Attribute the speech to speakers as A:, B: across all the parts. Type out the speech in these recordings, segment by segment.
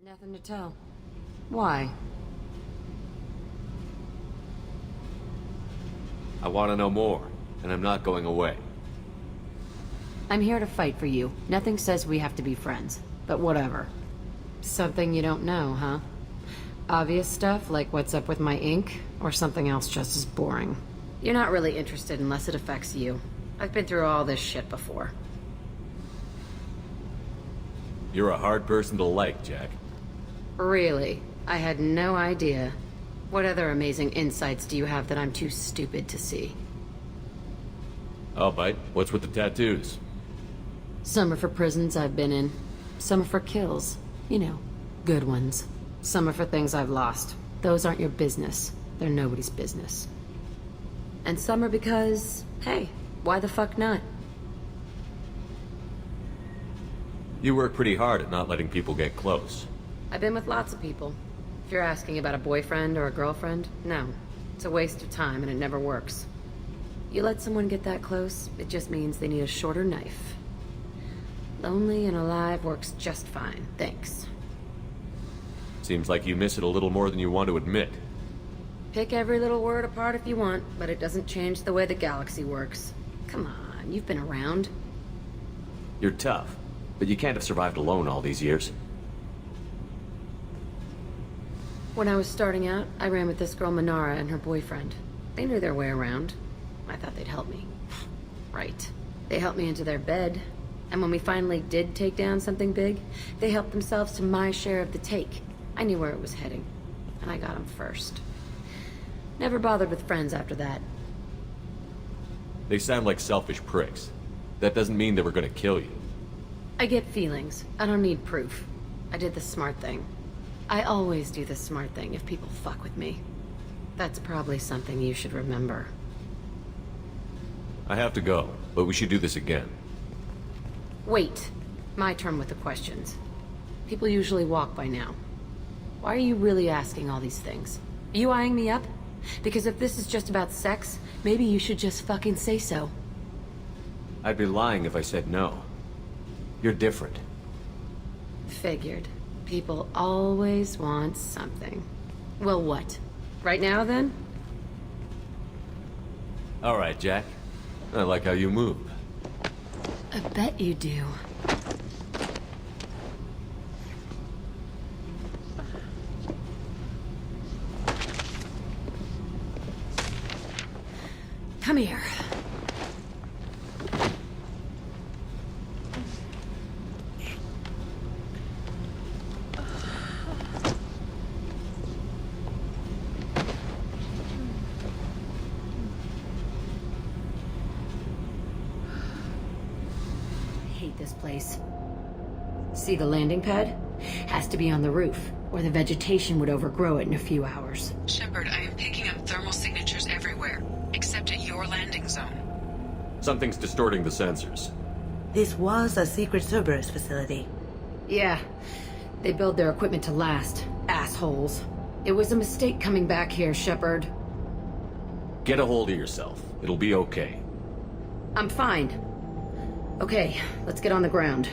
A: Nothing to tell. Why?
B: I want to know more, and I'm not going away.
A: I'm here to fight for you. Nothing says we have to be friends, but whatever. Something you don't know, huh? Obvious stuff like what's up with my ink, or something else just as boring. You're not really interested unless it affects you. I've been through all this shit before.
B: You're a hard person to like, Jack.
A: Really? I had no idea. What other amazing insights do you have that I'm too stupid to see?
B: I'll bite. What's with the tattoos?
A: Some are for prisons I've been in. Some are for kills. You know, good ones. Some are for things I've lost. Those aren't your business. They're nobody's business. And some are because, hey, why the fuck not?
B: You work pretty hard at not letting people get close.
A: I've been with lots of people. If you're asking about a boyfriend or a girlfriend, no. It's a waste of time and it never works. You let someone get that close, it just means they need a shorter knife. Lonely and alive works just fine, thanks.
B: Seems like you miss it a little more than you want to admit.
A: Pick every little word apart if you want, but it doesn't change the way the galaxy works. Come on, you've been around.
B: You're tough, but you can't have survived alone all these years.
A: When I was starting out, I ran with this girl Manara and her boyfriend. They knew their way around. I thought they'd help me. Right. They helped me into their bed. And when we finally did take down something big, they helped themselves to my share of the take. I knew where it was heading. And I got them first. Never bothered with friends after that.
B: They sound like selfish pricks. That doesn't mean they were gonna kill you.
A: I get feelings. I don't need proof. I did the smart thing. I always do the smart thing if people fuck with me. That's probably something you should remember.
B: I have to go, but we should do this again.
A: Wait. My turn with the questions. People usually walk by now. Why are you really asking all these things? Are you eyeing me up? Because if this is just about sex, maybe you should just fucking say so.
B: I'd be lying if I said no. You're different.
A: Figured. People always want something. Well, what? Right now, then?
B: All right, Jack. I like how you move.
A: I bet you do. Come here. This place. See the landing pad? Has to be on the roof, or the vegetation would overgrow it in a few hours.
C: Shepard, I am picking up thermal signatures everywhere, except at your landing zone.
B: Something's distorting the sensors.
D: This was a secret Cerberus facility.
A: Yeah, they build their equipment to last. Assholes. It was a mistake coming back here, Shepard.
B: Get a hold of yourself. It'll be okay.
A: I'm fine. Okay, let's get on the ground.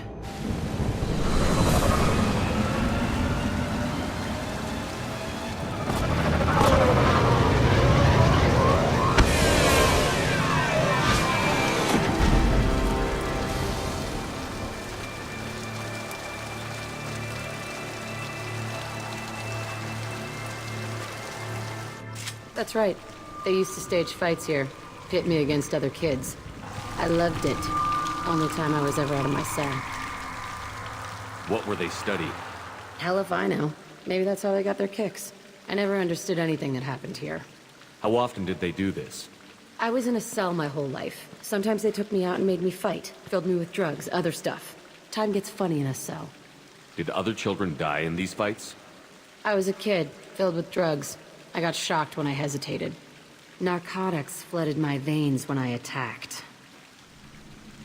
A: That's right. They used to stage fights here, pit me against other kids. I loved it. Only time I was ever out of my cell.
B: What were they studying?
A: Hell if I know. Maybe that's how they got their kicks. I never understood anything that happened here.
B: How often did they do this?
A: I was in a cell my whole life. Sometimes they took me out and made me fight. Filled me with drugs, other stuff. Time gets funny in a cell.
B: Did other children die in these fights?
A: I was a kid, filled with drugs. I got shocked when I hesitated. Narcotics flooded my veins when I attacked.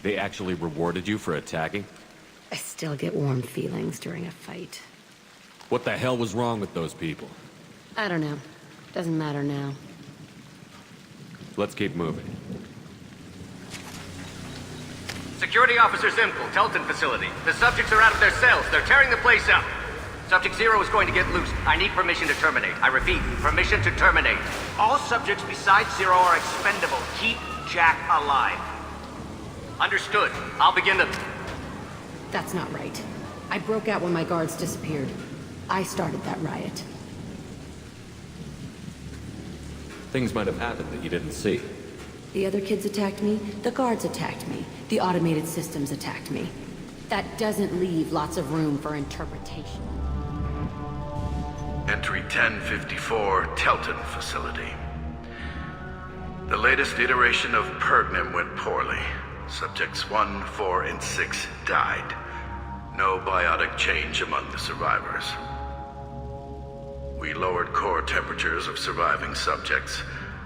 B: They actually rewarded you for attacking?
A: I still get warm feelings during a fight.
B: What the hell was wrong with those people?
A: I don't know. Doesn't matter now.
B: Let's keep moving.
E: Security Officer Zimkel, Telton facility. The subjects are out of their cells. They're tearing the place up. Subject Zero is going to get loose. I need permission to terminate. I repeat, permission to terminate. All subjects besides Zero are expendable. Keep Jack alive. Understood. I'll begin the...
A: That's not right. I broke out when my guards disappeared. I started that riot.
B: Things might have happened that you didn't see.
A: The other kids attacked me, the guards attacked me, the automated systems attacked me. That doesn't leave lots of room for interpretation.
F: Entry 1054, Telton Facility. The latest iteration of Pergnim went poorly. Subjects 1, 4, and 6 died. No biotic change among the survivors. We lowered core temperatures of surviving subjects,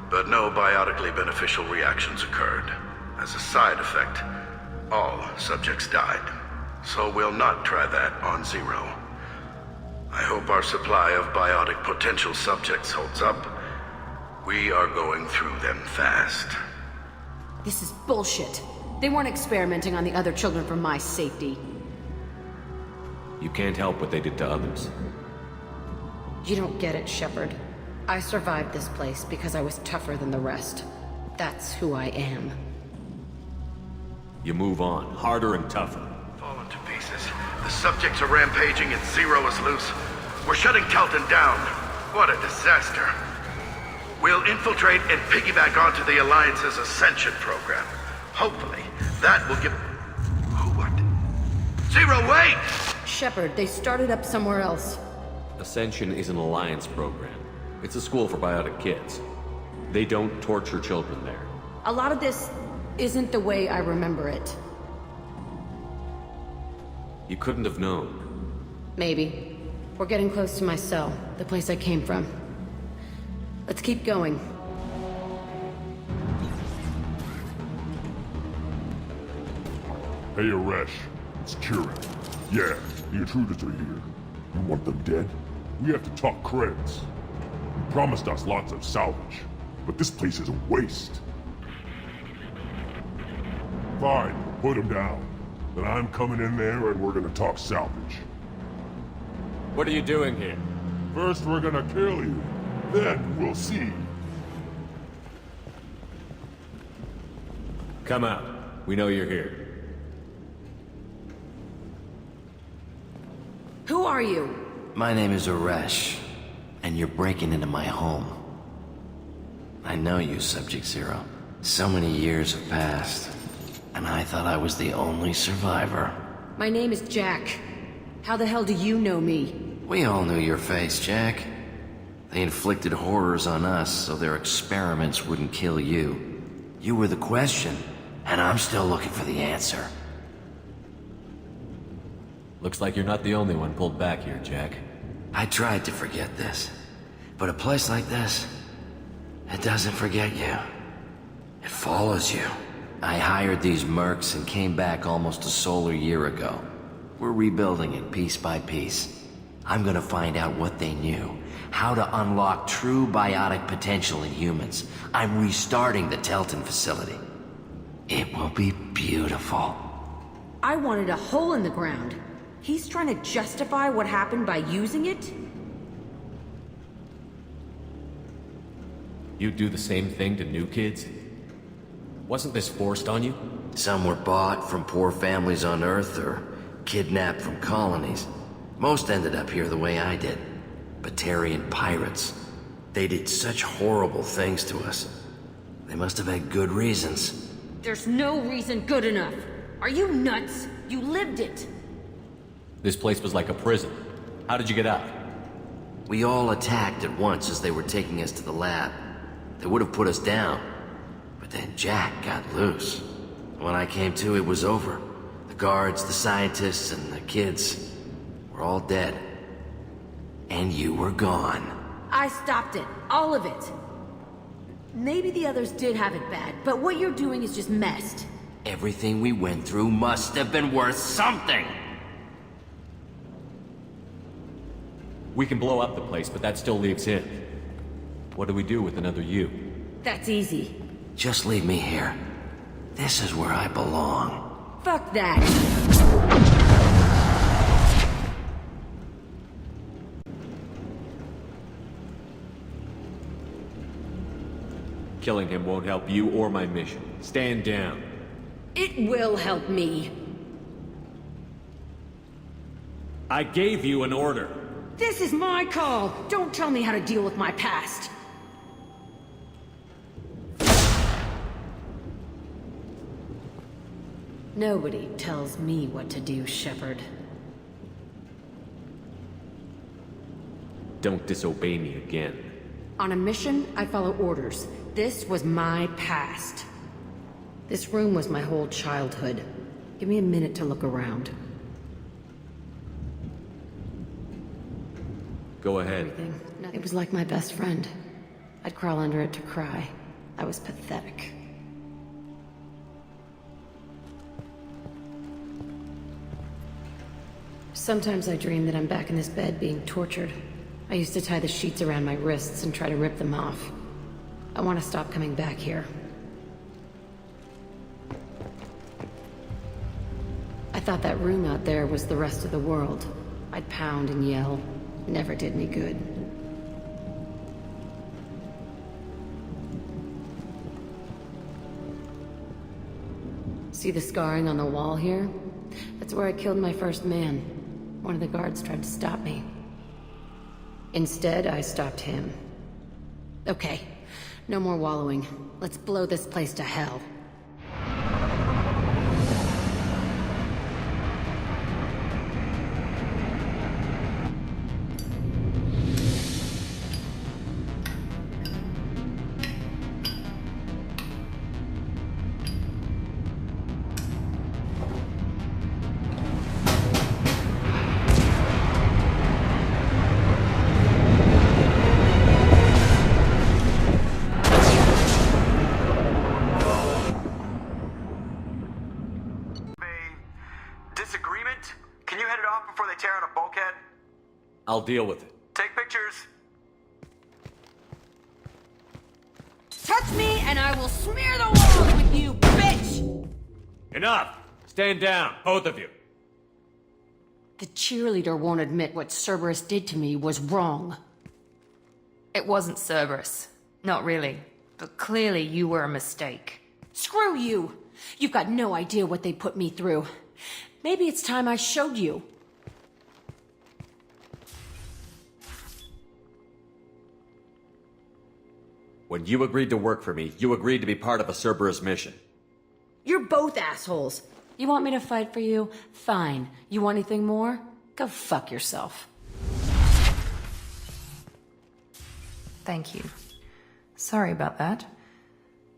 F: but no biotically beneficial reactions occurred. As a side effect, all subjects died. So we'll not try that on Zero. I hope our supply of biotic potential subjects holds up. We are going through them fast.
A: This is bullshit. They weren't experimenting on the other children for my safety.
B: You can't help what they did to others.
A: You don't get it, Shepard. I survived this place because I was tougher than the rest. That's who I am.
B: You move on, harder and tougher.
F: Fallen to pieces. The subjects are rampaging and Zero is loose. We're shutting Telton down. What a disaster. We'll infiltrate and piggyback onto the Alliance's Ascension program. Hopefully, that will give... What? Zero, wait!
A: Shepard, they started up somewhere else.
B: Ascension is an alliance program. It's a school for biotic kids. They don't torture children there.
A: A lot of this isn't the way I remember it.
B: You couldn't have known.
A: Maybe. We're getting close to my cell, the place I came from. Let's keep going.
G: Hey, Aresh. It's Kieran. Yeah, the intruders are here. You want them dead? We have to talk creds. You promised us lots of salvage, but this place is a waste. Fine, put them down. Then I'm coming in there and we're gonna talk salvage.
B: What are you doing here?
G: First we're gonna kill you, then we'll see.
B: Come out. We know you're here.
A: Who are you?
H: My name is Aresh, and you're breaking into my home. I know you, Subject Zero. So many years have passed, and I thought I was the only survivor.
A: My name is Jack. How the hell do you know me?
H: We all knew your face, Jack. They inflicted horrors on us so their experiments wouldn't kill you. You were the question, and I'm still looking for the answer.
B: Looks like you're not the only one pulled back here, Jack.
H: I tried to forget this, but a place like this, it doesn't forget you. It follows you. I hired these mercs and came back almost a solar year ago. We're rebuilding it piece by piece. I'm gonna find out what they knew, how to unlock true biotic potential in humans. I'm restarting the Telton facility. It will be beautiful.
A: I wanted a hole in the ground. He's trying to justify what happened by using it?
B: You do the same thing to new kids? Wasn't this forced on you?
H: Some were bought from poor families on Earth or kidnapped from colonies. Most ended up here the way I did. Batarian pirates. They did such horrible things to us. They must have had good reasons.
A: There's no reason good enough. Are you nuts? You lived it.
B: This place was like a prison. How did you get out?
H: We all attacked at once as they were taking us to the lab. They would have put us down. But then Jack got loose. When I came to, it was over. The guards, the scientists, and the kids were all dead. And you were gone.
A: I stopped it. All of it. Maybe the others did have it bad, but what you're doing is just messed.
H: Everything we went through must have been worth something!
B: We can blow up the place, but that still leaves him. What do we do with another you?
A: That's easy.
H: Just leave me here. This is where I belong.
A: Fuck that.
B: Killing him won't help you or my mission. Stand down.
A: It will help me.
B: I gave you an order.
A: This is my call. Don't tell me how to deal with my past. Nobody tells me what to do, Shepard.
B: Don't disobey me again.
A: On a mission, I follow orders. This was my past. This room was my whole childhood. Give me a minute to look around.
B: Go ahead.
A: It was like my best friend. I'd crawl under it to cry. I was pathetic. Sometimes I dream that I'm back in this bed being tortured. I used to tie the sheets around my wrists and try to rip them off. I want to stop coming back here. I thought that room out there was the rest of the world. I'd pound and yell. Never did me good. See the scarring on the wall here? That's where I killed my first man. One of the guards tried to stop me. Instead, I stopped him. Okay, no more wallowing. Let's blow this place to hell.
E: Disagreement? Can you head it off before they tear out a bulkhead?
B: I'll deal with it.
E: Take pictures.
A: Touch me and I will smear the walls with you, bitch!
B: Enough! Stand down, both of you.
A: The cheerleader won't admit what Cerberus did to me was wrong.
I: It wasn't Cerberus. Not really. But clearly you were a mistake.
A: Screw you! You've got no idea what they put me through. Maybe it's time I showed you.
B: When you agreed to work for me, you agreed to be part of a Cerberus mission.
A: You're both assholes. You want me to fight for you? Fine. You want anything more? Go fuck yourself.
I: Thank you. Sorry about that.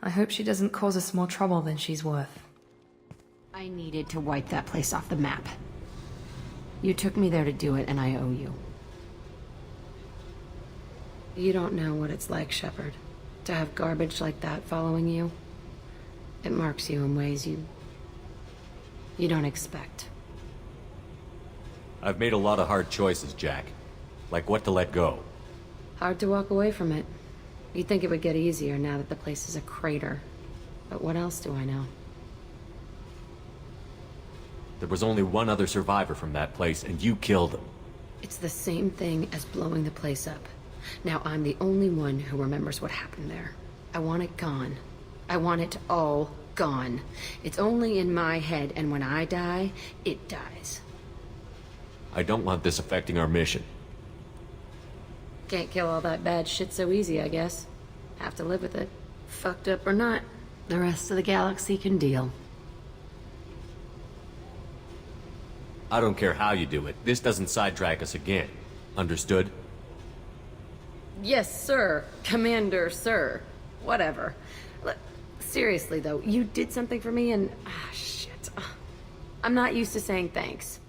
I: I hope she doesn't cause us more trouble than she's worth.
A: I needed to wipe that place off the map. You took me there to do it, and I owe you. You don't know what it's like, Shepard. To have garbage like that following you. It marks you in ways you don't expect.
B: I've made a lot of hard choices, Jack. Like what to let go.
A: Hard to walk away from it. You'd think it would get easier now that the place is a crater. But what else do I know?
B: There was only one other survivor from that place, and you killed him.
A: It's the same thing as blowing the place up. Now I'm the only one who remembers what happened there. I want it gone. I want it all gone. It's only in my head, and when I die, it dies.
B: I don't want this affecting our mission.
A: Can't kill all that bad shit so easy, I guess. Have to live with it. Fucked up or not, the rest of the galaxy can deal.
B: I don't care how you do it. This doesn't sidetrack us again. Understood?
A: Yes, sir. Commander, sir. Whatever. Look, seriously, though, you did something for me and... shit. I'm not used to saying thanks.